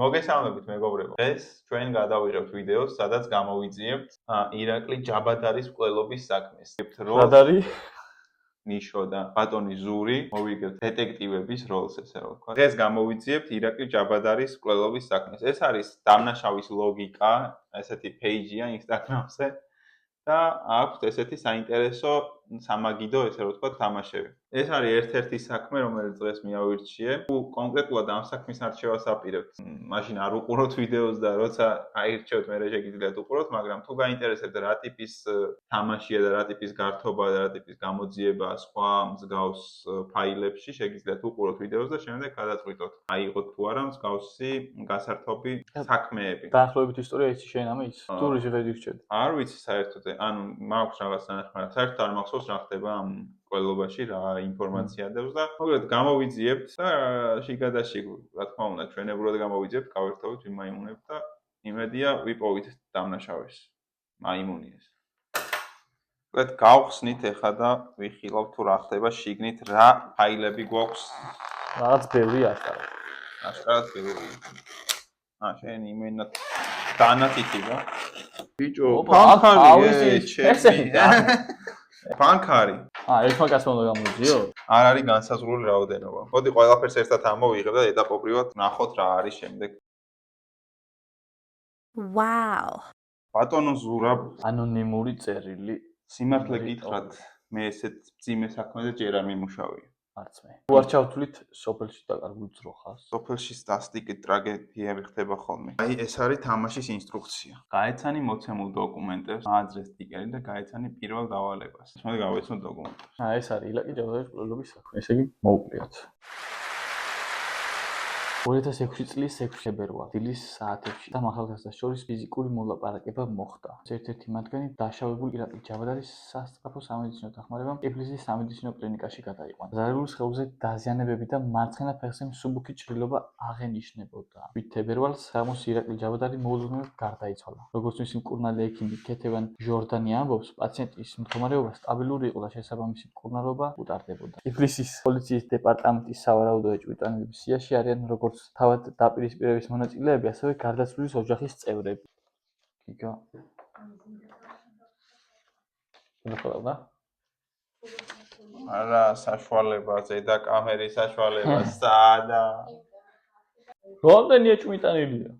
მოგესალმებით მეგობრებო. ეს ჩვენ გადავიღებთ ვიდეოს, სადაც გამოვიძიებთ ირაკლი ჯაბადარის მკვლელობის საქმეს. რადარი ნიშო და ბატონი ზური მოვიგებთ დეტექტივების როლს, ესე რომ ვთქვა. დღეს გამოვიძიებთ ირაკლი ჯაბადარის მკვლელობის საქმეს. ეს არის დამნაშავის ლოგიკა, ესეთი პეიჯია Instagram-ზე და აქვს ესეთი საინტერესო სამაგიდო, ესე რომ ვთქვა, თამაშები. ეს არის ერთ-ერთი საქმე, რომელიც დღეს მიავირჩიე. კონკრეტულად ამ საქმის არჩევას აპირებთ. მაშინ არ უყუროთ ვიდეოს და როცა აირჩევთ, მე შეგიძლიათ უყუროთ, მაგრამ თუ გაინტერესებთ რა ტიპის თამაშია და რა ტიპის გართობა და რა ტიპის გამოძიება სხვა მსგავს ფაილებში, შეგიძლიათ უყუროთ ვიდეოს და შემდეგ გადაწყვიტოთ. აიღოთ თუ არა მსგავსი გასართობი საქმეები. დაახლოებით ისტორია იცი შენ ამის? თუ რეჟისორი ვირჩევდი. არ ვიცი საერთოდ, ანუ მაქვს რაღაც ნახმარა. საერთოდ არ მახსოვს რა ხდება ამ ყველობაში რა ინფორმაცია დევს და მოკლედ გამოვიძიებთ და შიგადაშიგ რა თქმა უნდა ჩვენებურად გამოვიძიებთ, გავერთოვით ვიმაიმუნებთ და იმედია ვიპოვით დამნაშავის. მაიმუნი ეს. მოკლედ გავხსნით ეხლა და ვიხილავთ თუ რა ხდება შიგნით, რა ფაილები გვაქვს. რაღაც ბევრი აშკარად. აშკარად ბევრი. შენ იმენა დანათითი რა. ბიჭო, ფანქარი ჩემი. ფანქარი. ერთმა კაცმა უნდა გამოიძიო? არ არის განსაზღვრული რაოდენობა. მოდი ყველაფერს ერთად ამოვიღებ და ეტაპობრივად ნახოთ რა არის შემდეგ. ვაუ. ბატონო ზურაბ, ანონიმური წერილი. სიმართლე გითხრათ, მე ესეთ მძიმე საქმეზე ჯერ არ მიმუშავია. არც მე. თუ არ ჩავთვლით სოფელში დაკარგულ ძროხას. სოფელში სტასტიკი ტრაგედიები ხდება ხოლმე. აი ეს არის თამაშის ინსტრუქცია. გაეცანი მოცემულ დოკუმენტებს, აადრეს სტიკერი და გაეცანი პირველ დავალებას. მოდი გავეცნოთ დოკუმენტებს. ეს არის ირაკლი ჯაბადარის მკვლელობის საქმე. ესე იგი მოუკვლიათ. 2006 წლის 6 ფებრუარს დილის საათებში და ახალგაზრდას შორის ფიზიკური მოლაპარაკება მოხდა. ერთ-ერთი მათგანი დაშავებული ირაკლი ჯაბადარის სასწრაფო სამედიცინო დახმარებამ ტიფლისის სამედიცინო კლინიკაში გადაიყვანა. ზარალურ სხეულზე დაზიანებები და მარცხენა ფეხზე მსუბუქი ჭრილობა აღენიშნებოდა. 7 ფებრუარს საღამოს ირაკლი ჯაბადარი მოულოდნელად გარდაიცვალა. როგორც მისი მკურნალი ექიმი ქეთევან ჟორდანი ამბობს, პაციენტის მდგომარეობა სტაბილური იყო და შესაბამისი მკურნალობა უტარდებოდა. ტიფლისის პოლიციის დეპარტამენტის სავარაუდო ეჭვმიტანილების სიაში არიან როგორც თავად დაპირისპირების მონაწილეები, ასევე გარდაცვლილის ოჯახის წევრები. გიგა. ნახავდა? არა, საშუალება, ზედა კამერის საშუალება, სადა. რამდენი ეჭვმიტანილია?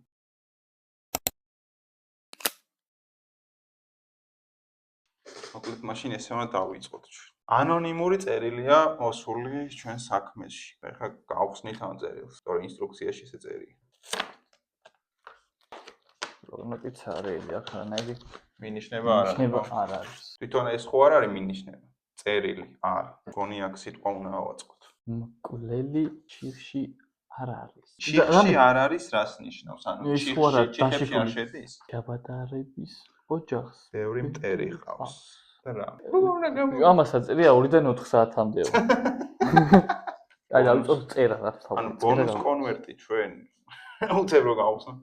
მოკლედ მაშინ ესე უნდა დავიწყოთ ჩვენ. ანონიმური წერილია მოსული ჩვენ საქმეში. ეხლა გავხსნით ამ წერილს, თორე ინსტრუქციაში ესე წერია. პრობლემაკიც არის, ახლა მინიშნება არა. მინიშნება არ არის. თვითონ ეს ხო არ არის მინიშნება. წერილი არა. გონი აქ სიტყვა უნდა ავაწყოთ. მკვლელი ჭირში არ არის. ჭირში არ არის რას ნიშნავს? ანუ ჭირში არ შედის? ჯაბადარების ოჯახს. ბევრი მტერი ყავს. და რა? ამას აწერია 2-დან 4 საათამდე. აი, დავიწყოთ წერა რა თქმა უნდა. ანუ ბონუს კონვერტი ჩვენ. უცებრო გავხსნ.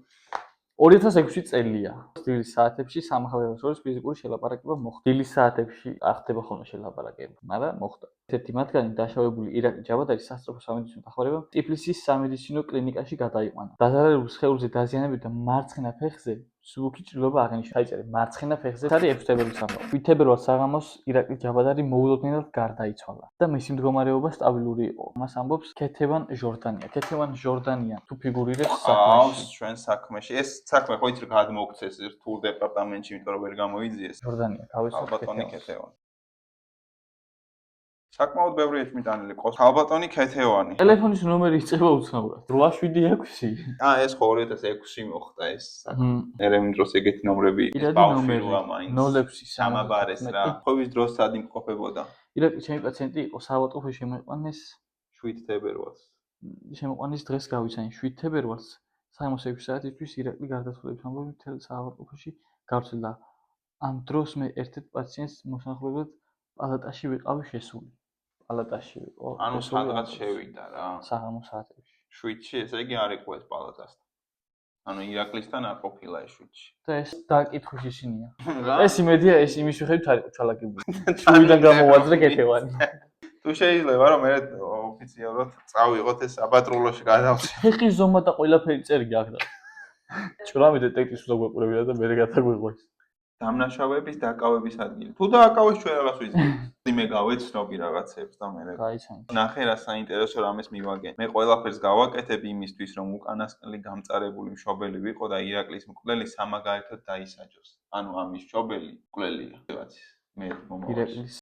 2006 წელია. დილის საათებში სამხელველოს შორის ფიზიკური შელაპარაკება მოხდა. დილის საათებში არ ხდება ხოლმე შელაპარაკება, მაგრამ მოხდა. ერთ-ერთი მათგანი დაშავებული ირაკლი ჯაბადარის სასწრაფო სამედიცინო დახმარებამ ტიფლისის სამედიცინო კლინიკაში გადაიყვანა. დაზარალულ სხეულზე დაზიანებები და მარცხენა ფეხზე მსუბუქი ჭრილობა აღენიშნა. დაიწერე მარცხენა ფეხზე. ეს არის 6 ფებრუარის ამბავი. 7 ფებრუარს საღამოს ირაკლი ჯაბადარი მოულოდნელად გარდაიცვალა და მისი მდგომარეობა სტაბილური იყო. მას ამბობს ქეთევან ჟორდანია. ქეთევან ჟორდანია თუ ფიგურირებს საქმეში. ჩვენ საქმეში. ეს საქმე ხო იცი რა გადმოგვცეს რთულ დეპარტამენტში, იმიტომ რომ ვერ გამოიძიეს. ჟორდანია, გავიცნობ ბატონი ქეთევანი. საკმაოდ ბევრი ეჭვმიტანილი ყავს. ალბატონი ქეთევანი. ტელეფონის ნომერი იწება უცნაურად. 8776. ეს ხო 2006 მოხდა ეს. ერემ დროს ეგეთი ნომრები ბავშვია მაინც. 06 სამაბარეს რა. ხოვის დროს სად იმყოფებოდა? ირაკლი ჩემი პაციენტი იყო საავადმყოფოში შემოიყვანეს 7 ფებრუარს. შემოყვანის დღეს გავიცანი 7 ფებრუარს. საღამოს 6 საათისთვის ირაკლი გარდაცვალების ამბავი მთელ საავადმყოფოში გავრცელდა. ამ დროს მე ერთ-ერთ პაციენტს მოსახლეობად პალატაში ვიყავი შესული. პალატაში ვიყო. ანუ სადღაც შევიდა რა. საღამოს საათებში. 7-ში, ესე იგი არ იყო ეს პალატასთან. ანუ ირაკლისთან არ ყოფილა ეს 7-ში. და ეს დაკითხვის ისინია. ეს იმედია, ეს იმის მიხედვით არ იყო ჩალაკებული. შუიდან გამოვაძრე ქეთევანი. თუ შეიძლება რომ მე ოფიციალურად წავიღოთ ეს საპატრულოში გადავწი. ფეხის ზომა და ყველაფერი წერი გაქრა. ჭრამი დეტექტივს უნდა გვეყურებინა და მე გადაგვიყვეს. დამნაშავეების დაკავების ადგილი. თუ დააკავეს ჩვენ რაღაც ვიზიარებთ. მე გავეცნობი რაღაცებს და მე გაიცანი. ნახე რა საინტერესო რამეს მივაგენ. მე ყველაფერს გავაკეთებ იმისთვის, რომ უკანასკნელი გამწარებული მშობელი ვიყო და ირაკლის მკვლელი სამაგალითოდ დაისაჯოს. ანუ ამის მშობელი მკვლელია. მე მომავალში. ირაკლის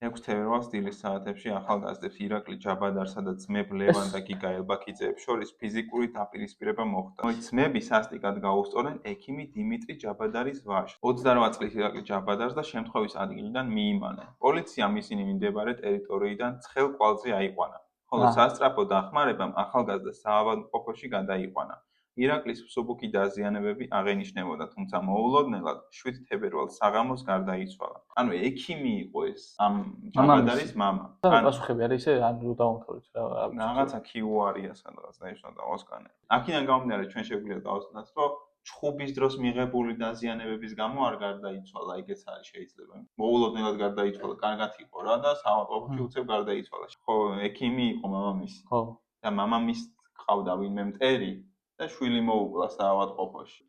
6 თებერვალს დილის საათებში ახალგაზრდებს ირაკლი ჯაბადარსა და ძმებ ლევან და გიგა ელბაქიძეებს შორის ფიზიკური დაპირისპირება მოხდა. ძმები სასტიკად გაუსწორენ ექიმი დიმიტრი ჯაბადარის ვაჟს. 28 წლის ირაკლი ჯაბადარს და შემთხვევის ადგილიდან მიიმანენ. პოლიციამ ისინი მიმდებარე ტერიტორიიდან ცხელ კვალზე აიყვანა. ხოლო სასწრაფო დახმარებამ ახალგაზრდა საავადმყოფოში გადაიყვანა. ირაკლის მსუბუქი დაზიანებები აღენიშნებოდა, თუმცა მოულოდნელად 7 თებერვალს საღამოს გარდაიცვალა. ანუ ექიმი იყო ეს ამ ჯაბადარის მამა. და პასუხები არის ისე ან დავამთავრეთ რა. რაღაცა ქიუარია სადღაც დაიშვა დავასკანე. აქედან გამომდინარე ჩვენ შეგვიძლია დავასკვნათ, რომ ჩხუბის დროს მიღებული დაზიანებების გამო არ გარდაიცვალა, ეგეც არის შეიძლება. მოულოდნელად გარდაიცვალა, კარგად იყო რა და საავადმყოფოში უცებ გარდაიცვალა. ხო, ექიმი იყო მამამისი. ხო. და მამამის ყავდა ვინმე მტერი და შვილი მოუკლა საავადმყოფოში.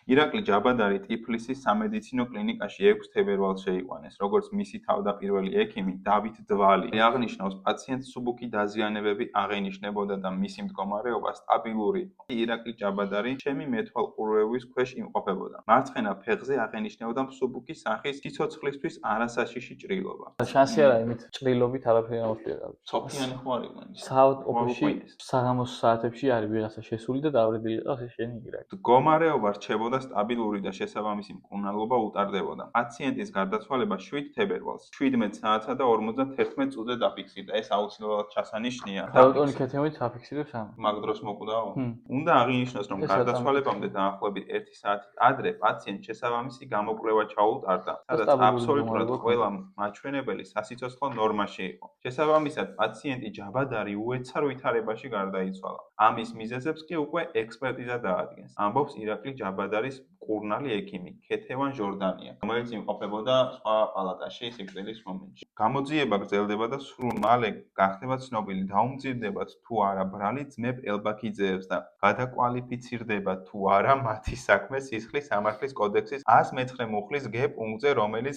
ირაკლი ჯაბადარი ტიფლისის სამედიცინო კლინიკაში 6 თებერვალს შეიყვანეს, როგორც მისი თავდაპირველი ექიმი დავით დვალი. აღნიშნავს, პაციენტს მსუბუქი დაზიანებები აღენიშნებოდა და მისი მდგომარეობა სტაბილური იყო. ირაკლი ჯაბადარი ჩემი მეთვალყურეობის ქვეშ იმყოფებოდა. მარცხენა ფეხზე აღენიშნებოდა მსუბუქი სახის სიცოცხლისთვის არასაშიში ჭრილობა. შანსი არა იმით ჭრილობით არაფერი ამოშლია. სოფიანი ხო არ იყო? საავადმყოფოში საღამოს საათებში არის ვიღაცა შესული და დავრედილი ყავს შენი ირაკლი. მდგომარეობა რჩებოდა სტაბილური და შესაბამისი მკურნალობა უტარდებოდა. პაციენტის გარდაცვალება 7 თებერვალს 17 საათსა და 51 წუთზე დაფიქსირდა. ეს აუცილებლად ჩასანიშნია. დავტონი ქეთემით აფიქსირებს ამ. მაგ დროს მოკვდაო? უნდა აღინიშნოს, რომ გარდაცვალებამდე დაახლოებით 1 საათით ადრე პაციენტს შესაბამისი გამოკვლევა ჩაუტარდა, სადაც აბსოლუტურად ყველა მაჩვენებელი სასიცოცხლო ნორმაში იყო. შესაბამისად, პაციენტი ჯაბადარი უეცარ ვითარებაში გარდაიცვალა. ამის მიზეზებს კი უკვე ექსპერტიზა დაადგენს. ამბობს ირაკლი ჯაბადარის მკურნალი ექიმი ქეთევან ჟორდანია, რომელიც იმყოფებოდა სხვა პალატაში სიკვდილის მომენტში. გამოძიება გრძელდება და სრულ მალე გახდება ცნობილი, დაუმძიმდებათ თუ არა ბრალი ძმებ ელბაქიძეებს და გადაკვალიფიცირდება თუ არა მათი საქმე სისხლის სამართლის კოდექსის 119 მუხლის G პუნქტზე, რომელიც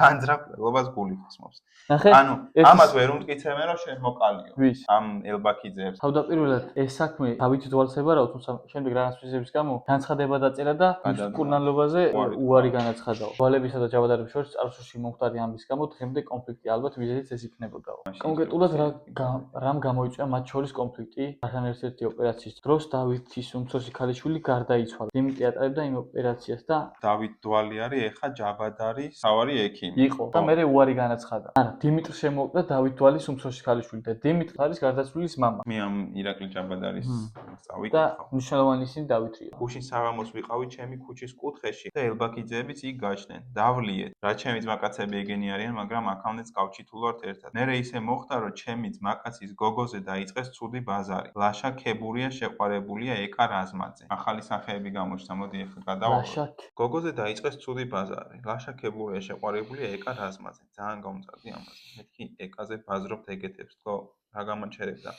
განძრახ მკვლელობას გულისხმობს. ანუ ამას ვერ უმტკიცებენ, რომ შენ მოკალიო ამ ელბაქიძეებს. თავდაპირველად ეს საქმე დავით დვალს ებარაო, თუმცა შემდეგ რაღაც მიზეზების გამო განცხადება დაწერა და მკურნალობაზე უარი განაცხადა. დვალებისა და ჯაბადარების შორის წარსულში მომხდარი ამბის გამო დღემდე კონფლიქტი, ალბათ მიზეზიც ეს იქნებოდაო. კონკრეტულად რამ გამოიწვია მათ შორის კონფლიქტი? ახან ერთ-ერთი ოპერაციის დროს დავითის უმცროსი ქალიშვილი გარდაიცვალა. დიმიტრი ატარებდა იმ ოპერაციას და დავით დვალი არის ეხა ჯაბადარის თავარი ექიმი. იყო და მე უარი განაცხადა. არა, დიმიტრს შემოუყვდა დავით დვალის უმცროსი ქალიშვილი და დიმიტრი არის გარდაცვლილის მამა. მე ამ ირაკლი ჯაბადარის წავიკითხავ. და მნიშვნელოვანი ისინი დავითრია. გუშინ საღამოს ვიყავი ჩემი ქუჩის კუთხეში და ელბაქიძეებიც იქ გაჩნდნენ. დავლიეთ, რა ჩემი ძმაკაცები ეგენი არიან, მაგრამ აქამდეც გავჩითულ ვართ ერთად. მერე ისე მოხდა, რომ ჩემი ძმაკაცის გოგოზე დაიწყეს ცუდი ბაზარი. ლაშა ქებურია შეყვარებულია ეკა რაზმაძე. ახალი სახეები გამოჩნდა, მოდი ახლა გადავავალოთ. გოგოზე დაიწყეს ცუდი ბაზარი. ლაშა ქებურია შეყვარებულია ეკა რაზმაძე. ძალიან გამწარდი ამაზე. მეთქი ეკაზე ბაზრობთ ეგეთებს, თქო, რა გამაჩერებდა.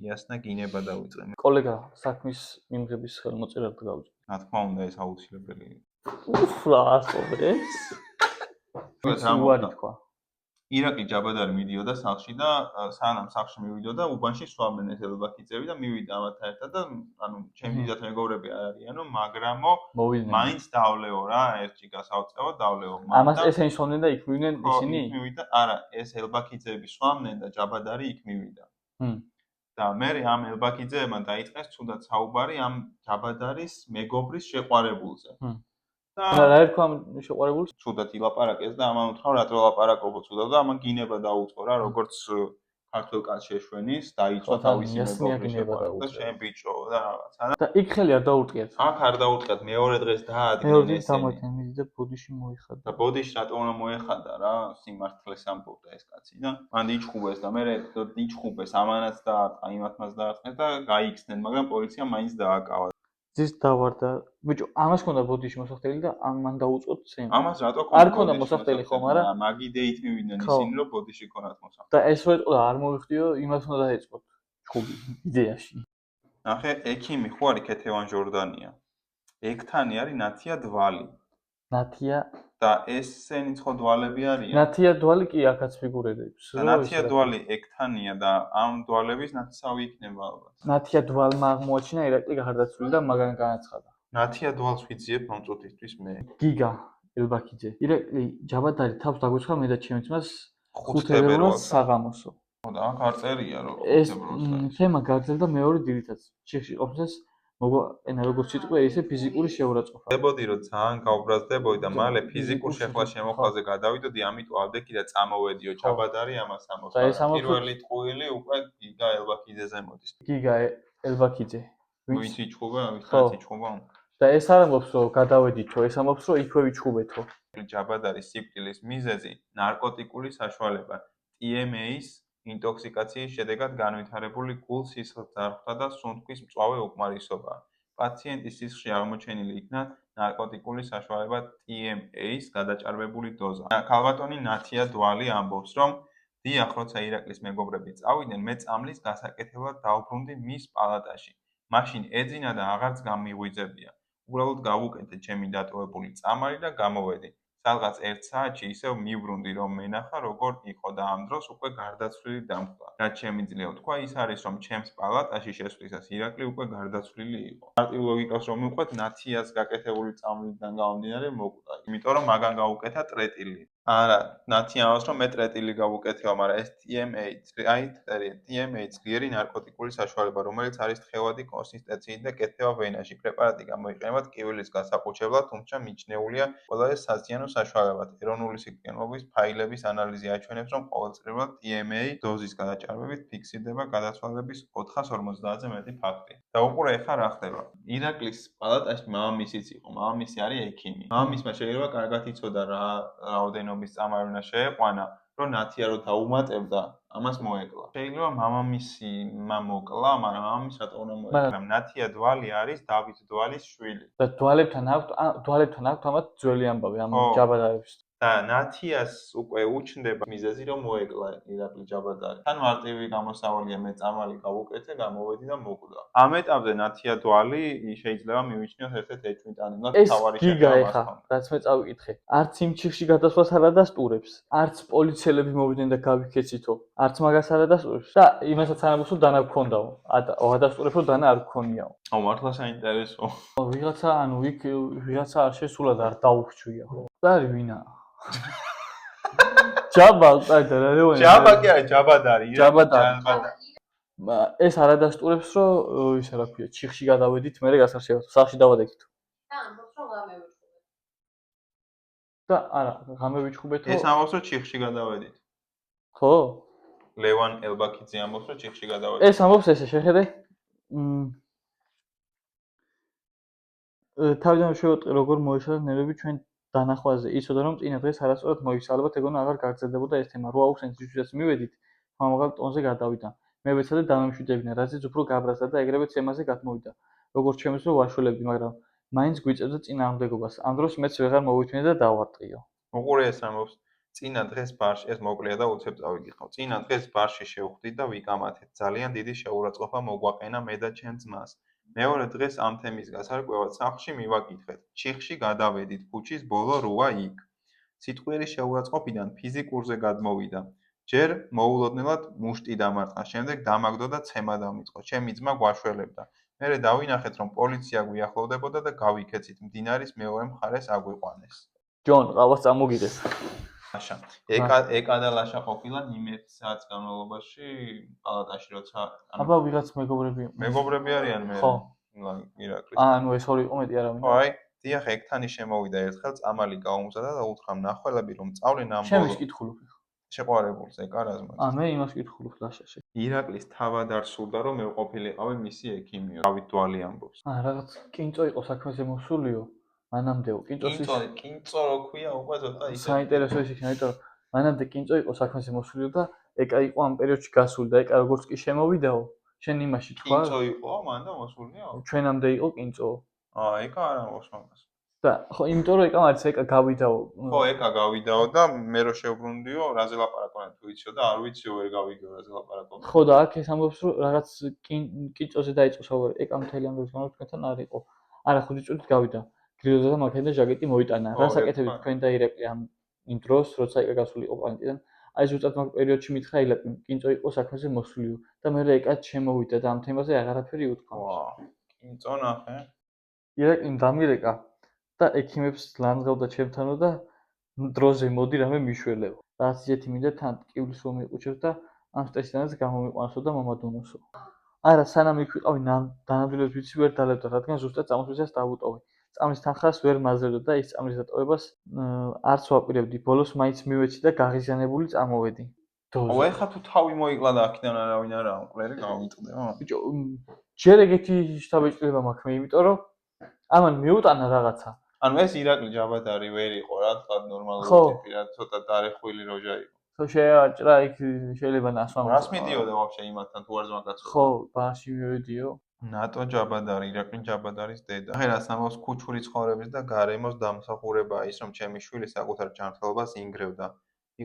იასნა გინება დავიწყე. კოლეგა, საქმის მიმღების ხელმოწერად გავუწევ. რა თქმა უნდა, ეს აუცილებელია. რა ასწორებს? უარი თქვა. ირაკლი ჯაბადარი მიდიოდა სახლში და სანამ სახლში მივიდოდა, უბანში სვამდნენ ეს ელბაქიძეები და მივიდა ამათთან ერთად და ანუ ჩემი ძმათა მეგობრები არ არიანო, მაგრამო მაინც დავლეო რა, ერთ ჭიგას ავწევო, დავლეო. ამას ესენი სვამდნენ და იქ მივიდნენ ისინი? იქ მივიდა, არა, ეს ელბაქიძეები სვამდნენ და ჯაბადარი იქ მივიდა. და მე ამ ელბაქიძეებმა დაიწყეს ცუდად საუბარი ამ ჯაბადარის მეგობრის შეყვარებულზე. და რა ერქვა ამ შეყვარებულს? ცუდად ილაპარაკეს და ამან უთხრა რატო ელაპარაკობ ცუდად და ამან გინება დაუწყო რა, როგორც ქართველ კაცს შეშვენის, დაიწყო თავისი მეგობრის შეყვარება და შენ ბიჭო და რაღაცა. და იქ ხელი არ დაურტყიათ. აქ არ დაურტყიათ, მეორე დღეს დაადგნენ მეორე დღეს დამატემის და ბოდიში მოიხადა. და ბოდიში რატო უნდა მოეხადა რა, სიმართლეს ამბობდა ეს კაცი და მან იჩხუბეს და მე იჩხუბეს ამანაც და იმათმაც დაარტყეს და გაიქცნენ, მაგრამ პოლიციამ მაინც დააკავა. ზის დავარდა. ბიჭო, ამას ქონდა ბოდიში მოსახდელი და მან დაუწყოთ წინ. ამას რატო არ ქონდა მოსახდელი ხომ, არა? მაგი დეით მივიდნენ ხო. ისინი, რომ ბოდიში ქონათ მოსახდელი. და ეს რო ეტყოდა არ მოვიხდიო, იმას უნდა დაეწყოთ. ჩხუბი იდეაში. ნახე, ექიმი ხო არის ქეთევან ჟორდანია. ეგთანი არის ნათია დვალი. ნათია და ესენი ხო დვალები არიან? ნათია დვალი კი აქაც ფიგურირებს. ნათია დვალი ეგთანია და ამ დვალების ნათესავი იქნება ალბათ. ნათია დვალმა აღმოაჩინა ირაკლი გარდაცვლილი და მაგან განაცხადა. ნათია დვალს ვიძიებ მომწუთისთვის მე. გიგა ელბაქიძე. ირაკლი ჯაბადარი თავს დაგვეცხა მე და ჩემი ძმას 5 თებერვალს თებერვალს საღამოსო. ხო და აქ არ წერია რომ ეს თებერვალს. თემა გაგრძელდა მეორე დილითაც. ჩიხში ყოფნას მოგვა როგორც სიტყვა ისე ფიზიკური შეურაცხყოფა. დებოდი რომ ძალიან გაუბრაზდებოდი და მალე ფიზიკურ შეხლა შემოხვალზე გადავიდოდი, ამიტომ ავდექი და წამოვედიო ჯაბადარი ამას ამოს. პირველი ტყუილი უკვე გიგა ელბაქიძეზე მოდის. გიგა ელბაქიძე. ვინც იჩხუბა, ვინც იჩხუბა. და ეს არ ამბობს რომ გადავედითო, ეს ამბობს რომ იქვე ვიჩხუბეთო. ჯაბადარის სიკვდილის მიზეზი ნარკოტიკული საშუალება, TMA-ის ინტოქსიკაციის შედეგად განვითარებული გულ სისხლძარღვთა და სუნთქვის მწვავე უკმარისობაა. პაციენტის სისხლში აღმოჩენილი იქნა ნარკოტიკული საშუალება TMA-ის გადაჭარბებული დოზა. ქალბატონი ნათია დვალი ამბობს, რომ დიახ, როცა ირაკლის მეგობრები წავიდნენ, მე წამლის გასაკეთებლად დავბრუნდი მის პალატაში. მაშინ ეძინა და აღარც გამიღვიძებია. უბრალოდ გავუკეთე ჩემი დატოვებული წამალი და გამოვედი. სადღაც 1 საათში ისევ მივბრუნდი, რომ მენახა როგორ იყო და ამ დროს უკვე გარდაცვლილი დამხდა. რაც შემიძლია ვთქვა, ის არის, რომ ჩემს პალატაში შესვლისას ირაკლი უკვე გარდაცვლილი იყო. მარტივ ლოგიკას რომ მივყვეთ, ნათიას გაკეთებული წამლიდან გამომდინარე მოკვდა, იმიტომ რომ მაგან გაუკეთა ტრეტილი. არა, ნათია ამბობს, რომ მე ტრეტილი გავუკეთეო, მაგრამ ეს TMA ძლიერი ნარკოტიკული საშუალება, რომელიც არის თხევადი კონსისტენციით და კეთდება ვენაში. პრეპარატი გამოიყენება ტკივილის გასაყუჩებლად, თუმცა მიჩნეულია ყველაზე საზიანო საშუალებად. ეროვნული სიკვდილობის ფაილების ანალიზი აჩვენებს, რომ ყოველწლიურად TMA დოზის გადაჭარბებით ფიქსირდება გადაცვალების 450-ზე მეტი ფაქტი. და უყურე ახლა რა ხდება. ირაკლის პალატაში მამამისიც იყო, მამამისი არის ექიმი. მამამისმა შეიძლება კარგად იცოდა რა რაოდენობის წამალი უნდა შეეყვანა, რომ ნათია რო დაუმატებდა, ამას მოეკლა. შეიძლება მამამისი მოკლა, მაგრამ მამამის რატო უნდა მოეკლა? ნათია დვალი არის დავით დვალის შვილი. და დვალებთან აქვთ ამათ ძველი ამბავი ამ ჯაბადარებს. და ნათიას უკვე უჩნდება მიზეზი რომ მოეკლა ირაკლი ჯაბადარი. თან მარტივი გამოსავალია მე წამალი გავუკეთე, გამოვედი და მოკვდა. ამ ეტაპზე ნათია დვალი შეიძლება მივიჩნიოს ერთ-ერთ ეჭვმიტანილად თავარი შეფასება. რაც მე წავიკითხე. არც იმ ჩიხში გადასვლას არ ადასტურებს, არც პოლიციელები მოვიდნენ და გავიქეცითო, არც მაგას არ ადასტურებს. და იმასაც არ ამბობს რომ დანა გქონდაო. ადასტურებს რომ დანა არ გქონიაო. აუ მართლა საინტერესო. ვიღაცა ანუ იქ ვიღაცა არ შესულა და არ დაუხრჩვია. და არის ვინა? ჯაბა და რელევანი. ჯაბა კი არა, ჯაბადარი. ჯაბადარი. ეს არ ადასტურებს რომ ისა რა ქვია, ჩიხში გადავედით, მე გასარჩევად, სახში დავადექით. და ამბობს რომ ღამე ვიჩხუბეთ. და არა, ღამე ვიჩხუბეთო. ეს ამბობს რომ ჩიხში გადავედით. ხო? ლევან ელბაქიძე ამბობს რომ ჩიხში გადავედით. ეს ამბობს ესე, შეხედე. თავიდან შევეტყვი როგორ მოეშალა ნერვები ჩვენ დანახვაზე. იცოდა რომ წინა დღეს არასწორად მოიქცა, ალბათ ეგონა აღარ გაგრძელდებოდა ეს თემა. 8 აუქსენს ვისაც მივედით, მამაღალ ტონზე გადავიდა. მე ვეცადე დამემშვიდებინა, რაზეც უფრო გაბრაზდა და ეგრევე თემაზე გადმოვიდა. როგორც ჩემს რო ვაშველებდი, მაგრამ მაინც გვიწევდა წინააღმდეგობას. ამ დროს მეც ვეღარ მოვითმინე და დავარტყიო. უყურე ეს ამბობს. წინა დღეს ბარში ეს მოკლეა და უცებ წავიგიხავ. წინა დღეს ბარში შევხვდით და ვიკამათეთ. ძალიან დიდი შეურაცხყოფა მოგვაყენა მე და ჩემ ძმას. მეორე დღეს ამ თემის გასარკვევად სახლში მივაკითხეთ. ჩიხში გადავედით, ქუჩის ბოლო რუა იქ. სიტყვიერი შეურაცხყოფიდან ფიზიკურზე გადმოვიდა. ჯერ მოულოდნელად მუშტი დამარტყა, შემდეგ დამაგდო და ცემა დამიწყო. ჩემი ძმა გვაშველებდა. მერე დავინახეთ, რომ პოლიცია გვიახლოვდებოდა და გავიქეცით. მდინარის მეორე მხარეს აგვიყვანეს. ჯონ, ყავას წამოგიდეს. ლაშა. ეკა და ლაშა ყოფილან იმ 1 საათის განმავლობაში პალატაში, როცა აბა ვიღაც მეგობრები არიან მე. ხო. ირაკლის. ანუ ეს ორი იყო მეტი არავინ. ხო, აი, დიახ, ეგთანი შემოვიდა ერთხელ წამალი გაუმზადა და უთხრა მნახველები რომ წავლენ ამ ბოლო. ჩემს კითხულობ. შეყვარებულს ეკა რაზმად. მე იმას კითხულობ ლაშაში. ირაკლის თავად არ სურდა რომ მე ვყოფილიყავი მისი ექიმიო. დავით დვალი ამბობს. რაღაც კინწო იყო საქმეზე მოსულიო. მანამდეო კინწო რო ქვია უკვე ცოტა ისე საინტერესო ის იქნება, იმიტომ რომ მანამდე კინწო იყო საქმეზე მოსულიო და ეკა იყო ამ პერიოდში გასული და ეკა როგორც კი შემოვიდაო, შენ იმაში თქვა კინწო იყო მან და მოსულია? ჩვენამდე იყო კინწო ეკა არ ამბობს მაგას. და ხო იმიტომ რომ ეკა მარც ეკა გავიდაო ხო, ეკა გავიდაო და მე რო შევბრუნდიო, რაზე ლაპარაკობენ თუ იციო და არ ვიციო ვერ გავიგეო რაზე ლაპარაკობენ. ხო და აქ ეს ამბობს რომ რაღაც კინწოზე დაიწყო საუბარი ეკა მთელი ამბობს რომ თქვენთან არ იყო არა 5 წუთით გავიდა გრილოზე და მაქედან და ჟაკეტი მოიტანა რა საკეთებით თქვენ და ირაკლი იმ დროს როცა ეკა გასულიყო პლანეტიდან აი ზუსტად მაგ პერიოდში მითხრა ირაკლი კინწო იყო საქმეზე მოსულიო და მე ეკა შემოვიდა და ამ თემაზე აღარაფერი უთქვა კინწო ნახე ირაკლიმ დამირეკა და ექიმებს ლანძღავდა ჩემთანო და დროზე მოდი რამე მიშველეო რაც ისეთი მინდა თან ტკივილს რომ მიყუჩებ და ამ სტრესიდანაც გამომიყვანსო და მომადუნოსო არა სანამ იქ ვიყავი დანამდვილებს ვიცი ვერ დალებდა რადგან ზუსტად წამოსვლისას დავუტოვე წამის თანხას ვერ მაძლევდა და ის წამის დატოვებას არც ვაპირებდი ბოლოს მაინც მივეცი და გაღიზიანებული წამოვედი ეხლა თუ თავი მოიკლა და აქედან არავინ არა მკვლელი გამიტყდება ბიჭო ჯერ ეგეთი შთაბეჭდილება მაქვს მე იმიტომ რომ ამან მიუტანა რაღაცა ანუ ეს ირაკლი ჯაბადარი ვერ იყო რა თქვა ნორმალური ტიპი რა ცოტა დარეხვილი როჟა იყო ხო შეაჭრა იქ შეიძლება ნასვამ რას მიდიოდა ვაფშე იმათთან თუ არ ზმაკაცო ხო ბანში მივედიო ნატო ჯაბადარი ირაკლი ჯაბადარის დედა ახლა რას ამბობს ქუჩური ცხოვრების და გარემოს დამსახურებაა ის რომ ჩემი შვილი საკუთარ ჯანმრთელობას ინგრევდა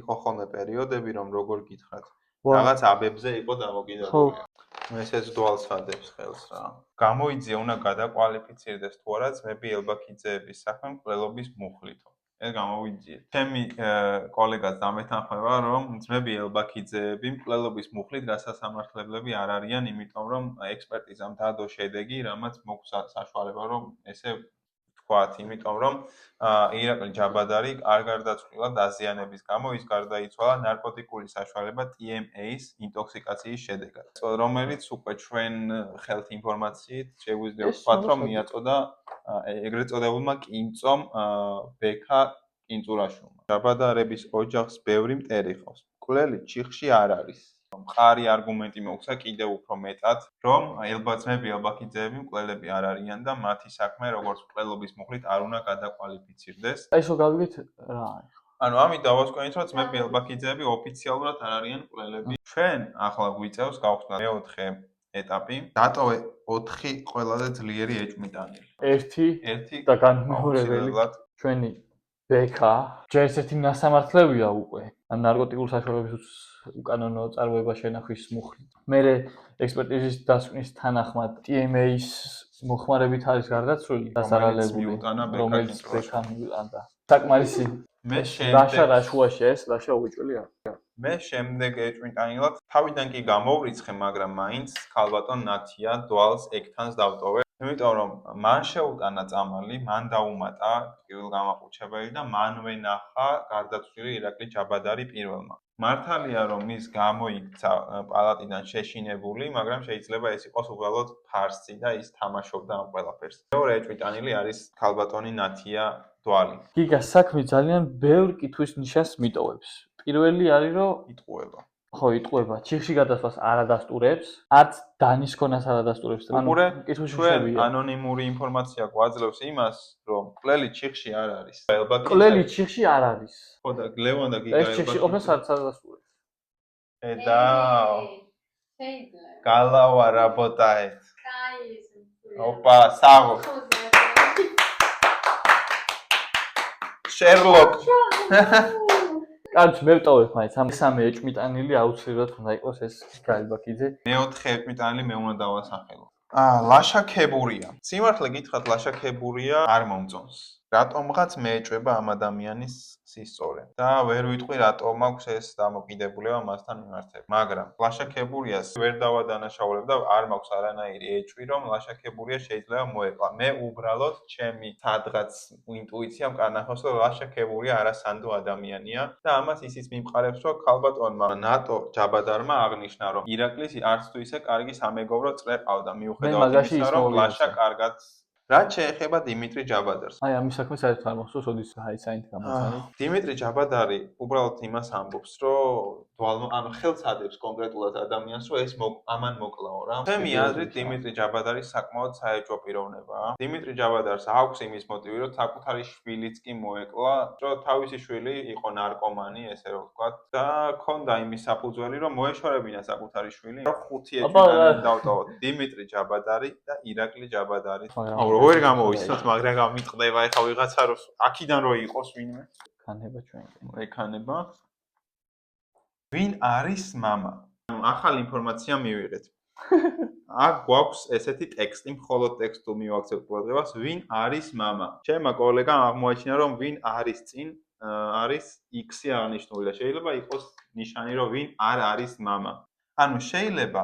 იყო ხოლმე პერიოდები რომ როგორ გითხრათ რაღაც აბებზე იყო დამოკიდებული ესეც დვალსადებს ხელს რა გამოიძია უნდა გადაკვალიფიცირდეს თუ არა ძმები ელბაქიძეების საქმე მკვლელობის მუხლითო ეს გამოიძიეთ ჩემი კოლეგაც დამეთანხმება რომ ძმები ელბაქიძეები მკვლელობის მუხლით გასასამართლებლები არ არიან იმიტომ რომ ექსპერტიზამ დადო შედეგი რამაც მოგცა საშუალება რომ ესე ვთქვათ იმიტომ რომ ირაკლი ჯაბადარი არ გარდაცვლილა დაზიანების გამო ის გარდაიცვალა ნარკოტიკული საშუალება TMA-ის ინტოქსიკაციის შედეგად რომელიც უკვე ჩვენ ხელთ ინფორმაციით შეგვიძლია ვთქვათ რომ მიაწოდა ეგრეთ წოდებულმა კინწომ ბექა კინწურაშვილმა ჯაბადარების ოჯახს ბევრი მტერი ყავს მკვლელი ჩიხში არ არის მყარი არგუმენტი მოგცა კიდევ უფრო მეტად რომ ელბაცმები ელბაქიძეები მკვლელები არ არიან და მათი საქმე როგორც მკვლელობის მუხლით არ უნდა გადაკვალიფიცირდეს აი შო გავიგეთ რა არის ანუ ამით დავასკვენით რომ ძმები ელბაქიძეები ოფიციალურად არ არიან მკვლელები ჩვენ ახლა გვიწევს გავხსნათ მეოთხე ეტაპი დატოვე 4 ყველაზე ძლიერი ეჭვმიტანილი ერთი და განმეორებელი ჩვენი ბექა ჯერ ესეთი ნასამართლებია უკვე ან ნარკოტიკულ საშუალებას უკანონო წარმოება შენახვის მუხლით მე ექსპერტიზის დასკვნის თანახმად TMA-ის მოხმარებით არის გარდაცვლილი დასარალებული რომელიც ბექა მიუტანდა საკმარისი მე ლაშა რაშუაშია ეს ლაშა უჭველი არა მე შემდეგ ეჭვმიტანილად თავიდან კი გამოვრიცხე მაგრამ მაინც ქალბატონ ნათია დვალს ეკთანს დავტოვე იმიტომ რომ მან შეუტანა წამალი მან დაუმატა ტკივილგამაყუჩებელი და მანვე ნახა გარდაცვლილი ირაკლი ჯაბადარი პირველმა მართალია რომ ის გამოიქცა პალატიდან შეშინებული მაგრამ შეიძლება ეს იყოს უბრალოდ ფარსი და ის თამაშობდა ამ ყველაფერს მეორე ეჭვმიტანილი არის ქალბატონი ნათია დვალი გიგა საქმე ძალიან ბევრ კითხვის ნიშანს მიტოვებს პირველი არის რომ იტყუება ხო იტყუება ჩიხში გადასვლას არ ადასტურებს არც დანის ქონას არ ადასტურებს ანუ ჩვენ ანონიმური ინფორმაცია გვაძლევს იმას რომ მკვლელი ჩიხში არ არის მკვლელი ჩიხში არ არის ხო და ლევან და გიგა ეს ჩიხში ყოფნას არც ადასტურებს და გალავა რაბოტაეთ ოპა საღო შერლოკ კარგი მე ვტოვებ მაინც ამ სამი ეჭვმიტანილი აუცილებლად უნდა იყოს ეს გალბაქიძე მეოთხე ეჭვმიტანილი მე უნდა დავასახელო ლაშაქებურია სიმართლე გითხრათ ლაშაქებურია არ მომწონს რატომღაც მეეჭვება ამ ადამიანის სისწორე და ვერ ვიტყვი რატომ აქვს ეს დამოკიდებულება მასთან მიმართებით მაგრამ ლაშაქებურიას ვერ დავადანაშაულებ და არ მაქვს არანაირი ეჭვი რომ ლაშაქებურია შეიძლება მოეკლა მე უბრალოდ ჩემი სადღაც ინტუიციამ კარნახავს რომ ლაშაქებურია არასანდო ადამიანია და ამას ისიც მიმყარებს რომ ქალბატონმა ნატო ჯაბადარმა აღნიშნა რომ ირაკლის არც თუ ისე კარგი სამეგობრო წრე ყავდა მიუხედავად იმისა რომ ლაშა კარგად რაც შეეხება დიმიტრი ჯაბადარს. აი ამის საქმე საერთოდ არ მახსოვს, როდის საინთ გამოჩანი. დიმიტრი ჯაბადარი უბრალოდ იმას ამბობს, რომ ანუ ხელს ადებს კონკრეტულად ადამიანს, რომ ეს ამან მოკლაო რა. ჩემი აზრით დიმიტრი ჯაბადარი საკმაოდ საეჭვო პიროვნებაა. დიმიტრი ჯაბადარს აქვს იმის მოტივი, რომ საკუთარი შვილიც კი მოეკლა, რომ თავისი შვილი იყო ნარკომანი, ესე რომ ვთქვათ, და ქონდა იმის საფუძველი, რომ მოეშორებინა საკუთარი შვილი, რომ 5 ეჭვიდან დავტოვოთ დიმიტრი ჯაბადარი და ირაკლი ჯაბადარი. როგორ გამოვისწოთ, მაგრამ გამიტყდება ეხა ვიღაცა რომ აქიდან რო იყოს ვინმე. ქანება ჩვენკენ. ექანება. ვინ არის მამა? ანუ ახალი ინფორმაცია მივიღეთ. აქ გვაქვს ესეთი ტექსტი, მხოლოდ ტექსტულ მივაქცევთ ყურადღებას, ვინ არის მამა. ჩემმა კოლეგამ აღმოაჩინა, რომ ვინ არის წინ არის X-ი აღნიშნული და შეიძლება იყოს ნიშანი, რომ ვინ არ არის მამა. ანუ შეიძლება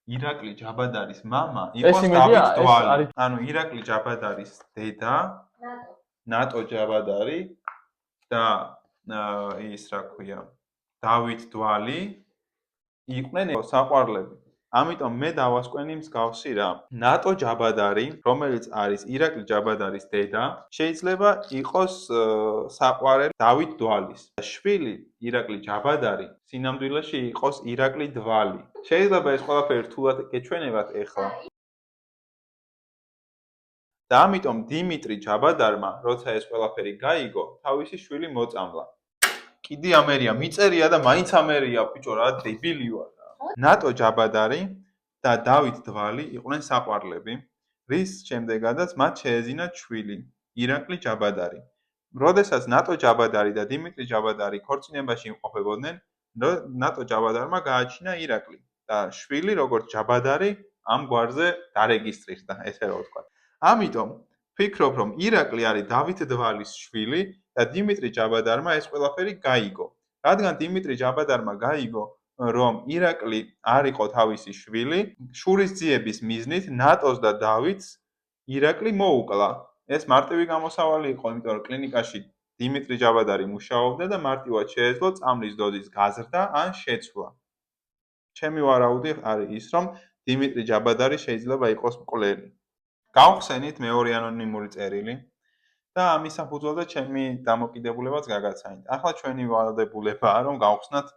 ირაკლი ჯაბადარის მამა იყოს დავით დვალი. ანუ ირაკლი ჯაბადარის დედა ნატო ჯაბადარი და ის რა ქვია დავით დვალი იყვნენ საყვარლები. ამიტომ მე დავასკვენი მსგავსი რა. ნატო ჯაბადარი, რომელიც არის ირაკლი ჯაბადარის დედა, შეიძლება იყოს საყვარელი დავით დვალის. შვილი ირაკლი ჯაბადარი სინამდვილეში იყოს ირაკლი დვალი. შეიძლება ეს ყველაფერი რთულად გეჩვენებათ ეხლა. და ამიტომ დიმიტრი ჯაბადარმა, როცა ეს ყველაფერი გაიგო, თავისი შვილი მოწამლა. კიდე ამერია მიწერია და მაინც ამერია, ბიჭო, რა დებილი ვარ რა. ნატო ჯაბადარი და დავით დვალი იყვნენ საყვარლები, რის შემდეგაც მათ შეეძინათ შვილი, ირაკლი ჯაბადარი. როდესაც ნატო ჯაბადარი და დიმიტრი ჯაბადარი ქორწინებაში იმყოფებოდნენ, ნატო ჯაბადარმა გააჩინა ირაკლი და შვილი, როგორც ჯაბადარი, ამ გვარზე დარეგისტრირდა, ესე რომ ვთქვათ. ამიტომ ვფიქრობ, რომ ირაკლი არის დავით დვალის შვილი და დიმიტრი ჯაბადარმა ეს ყველაფერი გაიგო. რადგან დიმიტრი ჯაბადარმა გაიგო, რომ ირაკლი არ იყო თავისი შვილი, შურისძიების მიზნით ნატოს და დავითს ირაკლი მოუკლა. ეს მარტივი გამოსავალი იყო, იმიტომ რომ კლინიკაში დიმიტრი ჯაბადარი მუშაობდა და მარტივად შეეძლო წამლის დოზის გაზრდა ან შეცვლა. ჩემი ვარაუდი არის ის, რომ დიმიტრი ჯაბადარი შეიძლება იყოს მკვლელი. გავხსენით მეორე ანონიმური წერილი და ამის საფუძველზე ჩემი დამოკიდებულებაც გაგაცანით. ახლა ჩვენი ვალდებულებაა, რომ გავხსნათ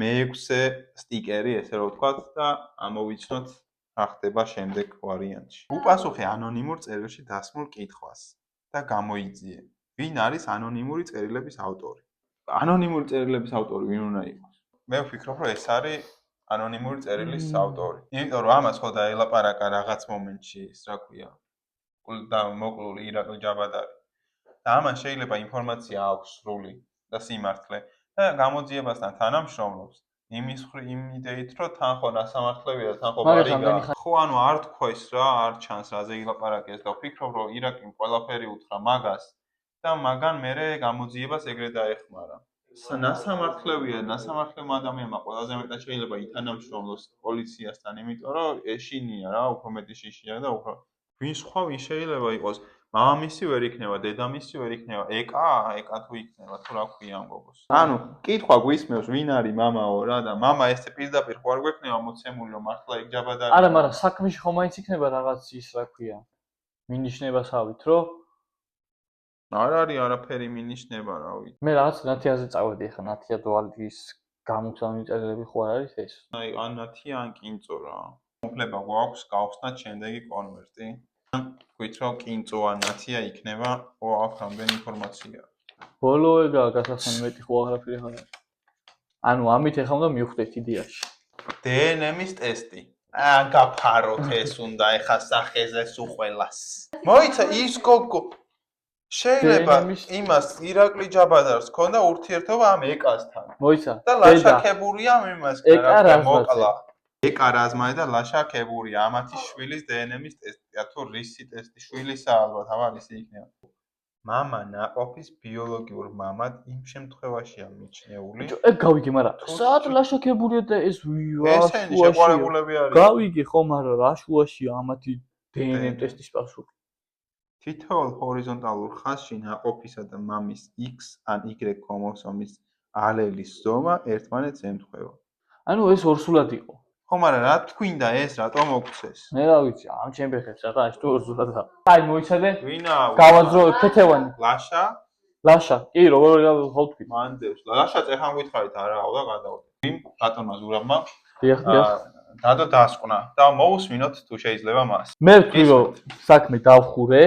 მე-6 სტიკერი, ესე რომ ვთქვათ, და ამოვიცნოთ რა ხდება შემდეგ ვარიანტში. უპასუხე ანონიმურ წერილში დასმულ კითხვას და გამოიძიე, ვინ არის ანონიმური წერილების ავტორი. ანონიმური წერილების ავტორი ვინ უნდა იყოს? მე ვფიქრობ, რომ ეს არის ანონიმური წერილის ავტორი. იმიტომ რომ ამას ხო დაელაპარაკა რაღაც მომენტში, ის რა ქვია, და მოკლული ირაკლი ჯაბადარი. და ამან შეიძლება ინფორმაცია აქვს სრული და სიმართლე და გამოძიებასთან თანამშრომლობს. იმ იდეით, რომ თან ხო რასამართლებია, თან ხო ბარიგა. ხო, ანუ არ თქვეს რა, არ ჩანს რაზე ილაპარაკეს და ვფიქრობ, რომ ირაკლიმ ყველაფერი უთხრა მაგას და მაგან მერე გამოძიებას ეგრე დაეხმარა. ნასამართლევია, ნასამართლევმა ადამიანმა ყველაზე მეტად შეიძლება ითანამშრომლოს პოლიციასთან, იმიტომ რომ ეშინია რა, უფრო მეტი შიშია და უფრო ვინ სხვა ვინ შეიძლება იყოს? მამამისი ვერ იქნება, დედამისი ვერ იქნება, ეკა თუ იქნება, თუ რა ქვია ამ გოგოს. ანუ კითხვა გვისმევს, ვინ არის მამაო რა და მამა ესე პირდაპირ ხო არ გვექნება მოცემული, რომ მართლა ეგ ჯაბადარი. არა, მაგრამ საქმეში ხომ მაინც იქნება რაღაც ის რა ქვია. მინიშნებასავით, რომ არ არის არაფერი მინიშნება, რა ვიცი. მე რაღაც ნათიაზე წავედი ახლა, ნათია დვალის გამოცემული წერილები ხო არ არის ეს? აი, ან ნათია, ან კინწო რა. უფლება გვაქვს გავხსნათ შემდეგი კონვერტი. გვით რომ კინწო ან ნათია იქნება, აქ რამდენი ინფორმაცია. ბოლოეგაა გასახსენ მეტი ხო აღარაფერი ხარ. ანუ ამით ეხლა უნდა მივხვდეთ იდეაში. დნმ-ის ტესტი. გაფაროთ ეს უნდა ეხა სახეზე სუყველას. მოიცა ის გოგო შეიძლება იმას ირაკლი ჯაბადარს ქონდა ურთიერთობა ამ ეკასთან. მოიცა. და ლაშაკებურია იმას რა მოკლა. ეკა რაზმაი და ლაშაკებურია ამათი შვილის დნმ-ის ტესტია თუ რისი ტესტი შვილისა ალბათ ამისი იქნება. მამა ნაყოფის ბიოლოგიურ მამად იმ შემთხვევაშია მიჩნეული. ეგ გავიგე, მაგრამ საათ ლაშაკებურია და ეს ესენი შეყვარებულები არის. გავიგე ხო, მაგრამ რა შუაშია ამათი დნმ ტესტის პასუხი. თითოეულ ჰორიზონტალურ ხაზში ნაყოფისა და მამის X ან Y ქრომოსომის ალელის ზომა ერთმანეთს ემთხვევა. ანუ ეს ორსულად იყო. ხო, მაგრამ რა თქვინდა ეს, რატომ მოგცეს? მე რა ვიცი, ამ ჩემბეხებს რა აშტო ზუსტად. აი მოიცადე. ვინა? გავაძრო ქეთევანი. ლაშა? ლაშა. კი, როგორ ხოვთქვი. მანდებს. ლაშა წეხან გითხარით არა, და გადავდე. იმ ბატონმა ზურაბმა დიახ, დიახ. დადო დასკვნა და მოусმინოთ თუ შეიძლება მას. მე ვთქვი რომ საქმე დავხურე.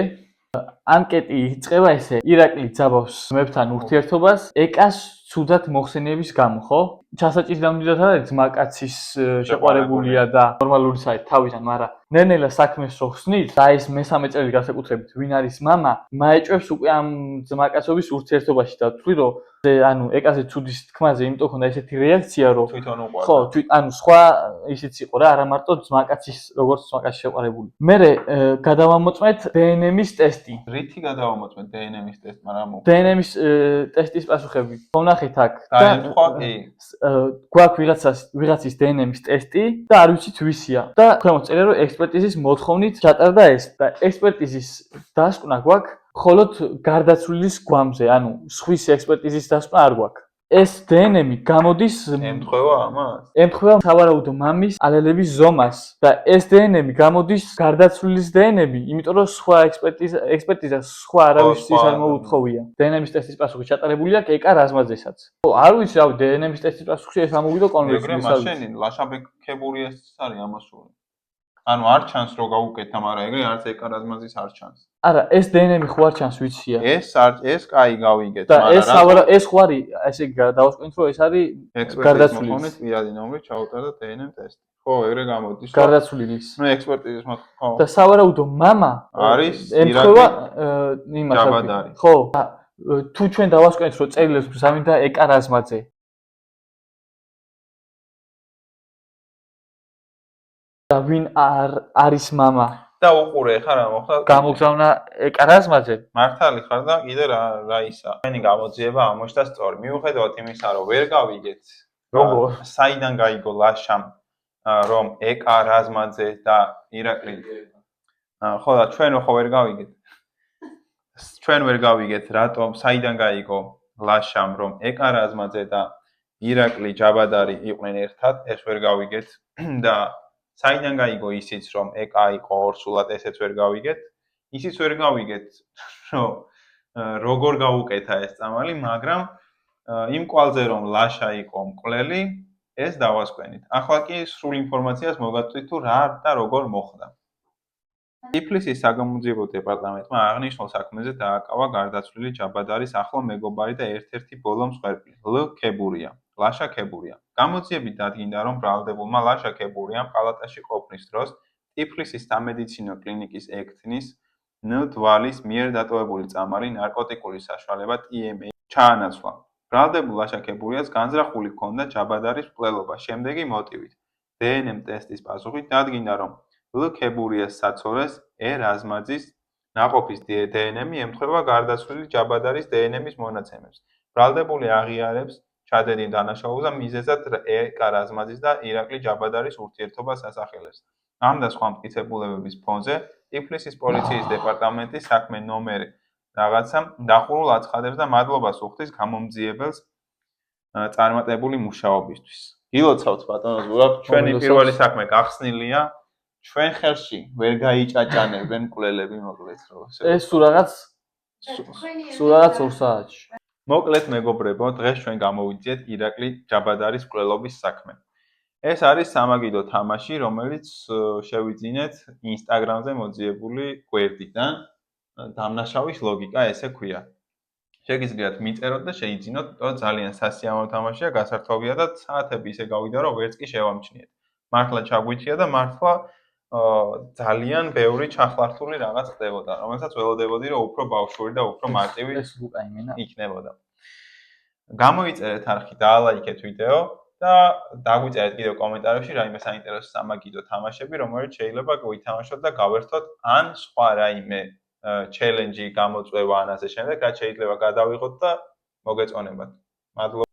ანკეტი იწყება ესე. ირაკლი ძაბავს მებთან ურთიერთობას, ეკას ცუდად მოხსენიების გამო, ხო? ჩასაჭრის დამდიდად არის ძმაკაცის შეყვარებულია და ნორმალური საით თავიდან, მაგრამ ნენელა საქმეს რო ხსნით და ეს მესამე წელი განსაკუთრებით ვინ არის мама, მაეჭვებს უკვე ამ ძმაკაცობის ურთიერთობაში და ვთვლი რომ ანუ ეკაზე ცუდის თქმაზე იმიტომ ხონდა ესეთი რეაქცია რომ თვითონ უყვარდა. ხო, ანუ სხვა ისიც იყო რა, არა მარტო ძმაკაცის როგორც ძმაკაცის შეყვარებული. მერე გადავამოწმეთ დნმ-ის ტესტი. რითი გადავამოწმეთ დნმ-ის ტესტმა რა მოხდა? დნმ-ის ტესტის პასუხები. ვნახეთ აქ. დაემთხვა კი. გვაქვს ვიღაცის დნმ-ის ტესტი და არ ვიცით ვისია. და ქვემოთ წერია რომ ექსპერტიზის მოთხოვნით ჩატარდა ეს და ექსპერტიზის დასკვნა გვაქვს მხოლოდ გარდაცვლილის გვამზე, ანუ სხვის ექსპერტიზის დასკვნა არ გვაქვს. ეს დნმ გამოდის ემთხვევა ამას? ემთხვევა სავარაუდო მამის ალელების ზომას და ეს დნმ გამოდის გარდაცვლილის დნმ, იმიტომ რომ სხვა ექსპერტიზა სხვა არავისთვის არ მოუთხოვია. დნმ-ის ტესტის პასუხი ჩატარებული აქვს ეკა რაზმაძესაც. ხო, არ ვიცი, რავი, დნმ-ის ტესტის პასუხში ეს ამოვიდა კონვერსია. ეგრე მაშინ ლაშაბექებურიას არის ამასული. ანუ არ ჩანს რომ გავუკეთა, მაგრამ ეგრე არც ეკა რაზმაძის არ ჩანს. არა, ეს დნმ ხო არ ჩანს ვიცია. ეს კაი გავიგეთ, მაგრამ ეს ხო არის, ესე დავასკვენით რომ ეს არის გარდაცვლილის პირადი ნომრით ჩაუტარდა დნმ ტესტი. ხო, ეგრე გამოდის. გარდაცვლილის. ნუ ექსპერტიზის ხო. და სავარაუდო мама არის ემთხვევა იმას. ჯაბადარი. ხო, თუ ჩვენ დავასკვენით რომ წერილებს გვზამინდა ეკა რაზმაძე. და ვინ არის мама? და უყურე ხარ რა მოხდა? გამოგზავნა ეკა რაზმაძე. მართალი ხარ და კიდე რა ისა. ჩვენი გამოძიება ამოშთა სწორი. მიუხედავად იმისა, რომ ვერ გავიგეთ როგორ საიდან გაიგო ლაშამ რომ ეკა რაზმაძე და ირაკლი ხო და ჩვენ ხო ვერ გავიგეთ. ჩვენ ვერ გავიგეთ რატომ საიდან გაიგო ლაშამ რომ ეკა რაზმაძე და ირაკლი ჯაბადარი იყვნენ ერთად, ეს ვერ გავიგეთ და საიდან გაიგო ისიც რომ ეკა იყო ორსულად, ესეც ვერ გავიგეთ. ისიც ვერ გავიგეთ რომ როგორ გაუკეთა ეს წამალი, მაგრამ იმ კვალზე რომ ლაშა იყო მკვლელი, ეს დავასკვენით. ახლა კი სრულ ინფორმაციას მოგაწვით თუ რა და როგორ მოხდა. ტიფლისის საგამოძიებო დეპარტამენტმა აღნიშნულ საქმეზე დააკავა გარდაცვლილი ჯაბადარის ახლო მეგობარი და ერთ-ერთი ბოლო მსხვერპლი, ქებურია, ლაშა ქებურია. გამოძიებით დადგინდა, რომ ბრალდებულმა ლაშა ქებურიამ პალატაში ყოფნის დროს ტიფლისის სამედიცინო კლინიკის ექთნის ნ-დვალის მიერ დატოვებული წამალი ნარკოტიკული საშუალება TMA ჩაანაცვლა. ბრალდებულ ლაშა ქებურიას განზრახული ჰქონდა ჯაბადარის მკვლელობა, შემდეგი მოტივით. დნმ ტესტის პასუხით დადგინდა, რომ ქებურიას საცოლეს რაზმაძის ნაყოფის დნმ ემთხვევა გარდაცვლილი ჯაბადარის დნმ-ის მონაცემებს. ბრალდებული აღიარებს ჩადენილ დანაშაულს და მიზეზად ეკა რაზმაძის და ირაკლი ჯაბადარის ურთიერთობას ასახელებს. ამ და სხვა მტკიცებულებების ფონზე ტიფლისის პოლიციის დეპარტამენტის საქმე ნომერი რაღაცა დახურულ აცხადებს და მადლობას უხდის გამომძიებელს წარმატებული მუშაობისთვის. გილოცავთ ბატონო ზურაბ, ჩვენი პირველი საქმე გახსნილია. ჩვენ ხელში ვერ გაიჭაჭანებენ მკვლელები მოკლედ რომ ეს სულ რაღაც 2 საათში. მოკლედ მეგობრებო, დღეს ჩვენ გამოვიძიეთ ირაკლი ჯაბადარის მკვლელობის საქმე. ეს არის სამაგიდო თამაში, რომელიც შევიძინეთ Instagram-ზე მოძიებული გვერდიდან. დამნაშავის ლოგიკა ესე ქვია. შეგიძლიათ მიწეროთ და შეიძინოთ, თორე ძალიან სასიამოვნო თამაშია, გასართობია და საათები ისე გავიდა, რომ ვერც კი შევამჩნიეთ. მართლა ჩაგვითია და მართლა ძალიან ბევრი ჩახლართული რაღაც ხდებოდა, რომელსაც ველოდებოდი, რომ უფრო ბავშვური და უფრო მარტივი იქნებოდა. გამოიწერეთ არხი, დაალაიქეთ ვიდეო და დაგვიწერეთ კიდევ კომენტარებში რაიმე საინტერესო სამაგიდო თამაშები, რომელიც შეიძლება გვითამაშოთ და გავერთოთ ან სხვა რაიმე ჩელენჯი, გამოწვევა ან ასე შემდეგ, რაც შეიძლება გადავიღოთ და მოგეწონებათ. მადლობა